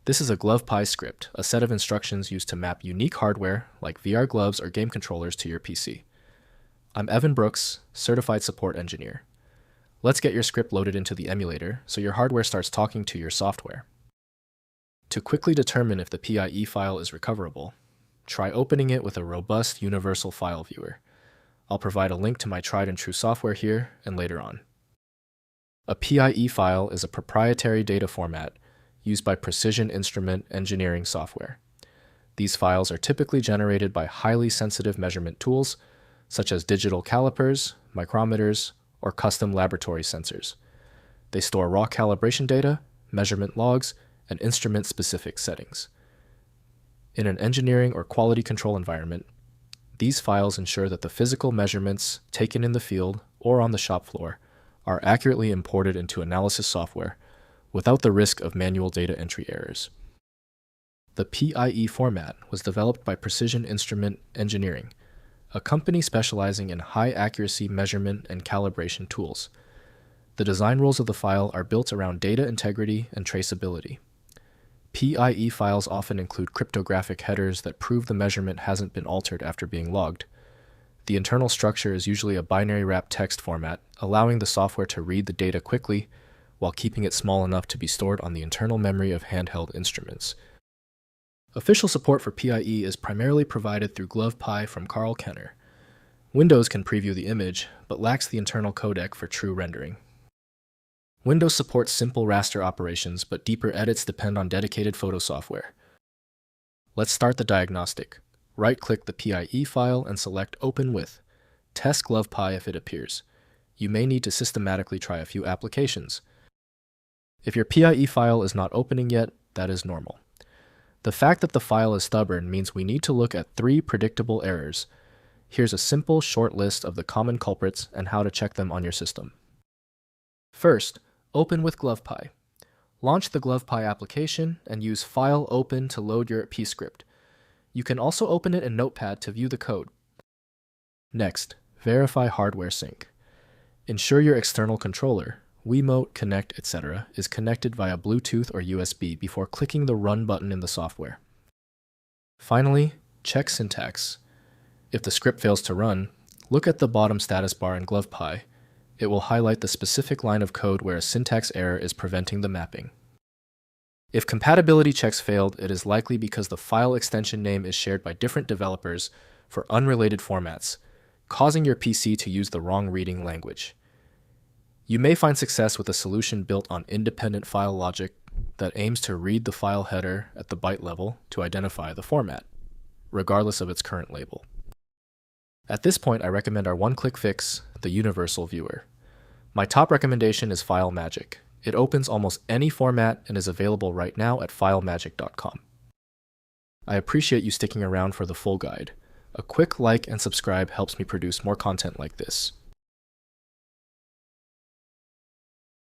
This is a GlovePIE script, a set of instructions used to map unique hardware like VR gloves or game controllers to your PC. I'm Evan Brooks, Certified Support Engineer. Let's get your script loaded into the emulator so your hardware starts talking to your software. To quickly determine if the PIE file is recoverable, try opening it with a robust universal file viewer. I'll provide a link to my tried and true software here and later on. A PIE file is a proprietary data format used by precision instrument engineering software. These files are typically generated by highly sensitive measurement tools, such as digital calipers, micrometers, or custom laboratory sensors. They store raw calibration data, measurement logs, and instrument-specific settings. In an engineering or quality control environment, these files ensure that the physical measurements taken in the field or on the shop floor are accurately imported into analysis software without the risk of manual data entry errors. The PIE format was developed by Precision Instrument Engineering, a company specializing in high-accuracy measurement and calibration tools. The design rules of the file are built around data integrity and traceability. PIE files often include cryptographic headers that prove the measurement hasn't been altered after being logged. The internal structure is usually a binary wrap text format, allowing the software to read the data quickly while keeping it small enough to be stored on the internal memory of handheld instruments. Official support for PIE is primarily provided through GlovePIE from Carl Kenner. Windows can preview the image, but lacks the internal codec for true rendering. Windows supports simple raster operations, but deeper edits depend on dedicated photo software. Let's start the diagnostic. Right-click the PIE file and select Open With. Test GlovePIE if it appears. You may need to systematically try a few applications. If your PIE file is not opening yet, that is normal. The fact that the file is stubborn means we need to look at 3 predictable errors. Here's a simple, short list of the common culprits and how to check them on your system. First, open with GlovePIE. Launch the GlovePIE application and use File Open to load your PIE script. You can also open it in Notepad to view the code. Next, verify hardware sync. Ensure your external controller, Wiimote, Connect, etc., is connected via Bluetooth or USB before clicking the Run button in the software. Finally, check syntax. If the script fails to run, look at the bottom status bar in GlovePIE. It will highlight the specific line of code where a syntax error is preventing the mapping. If compatibility checks failed, it is likely because the file extension name is shared by different developers for unrelated formats, causing your PC to use the wrong reading language. You may find success with a solution built on independent file logic that aims to read the file header at the byte level to identify the format, regardless of its current label. At this point, I recommend our one-click fix, the Universal Viewer. My top recommendation is FileMagick. It opens almost any format and is available right now at filemagick.com. I appreciate you sticking around for the full guide. A quick like and subscribe helps me produce more content like this.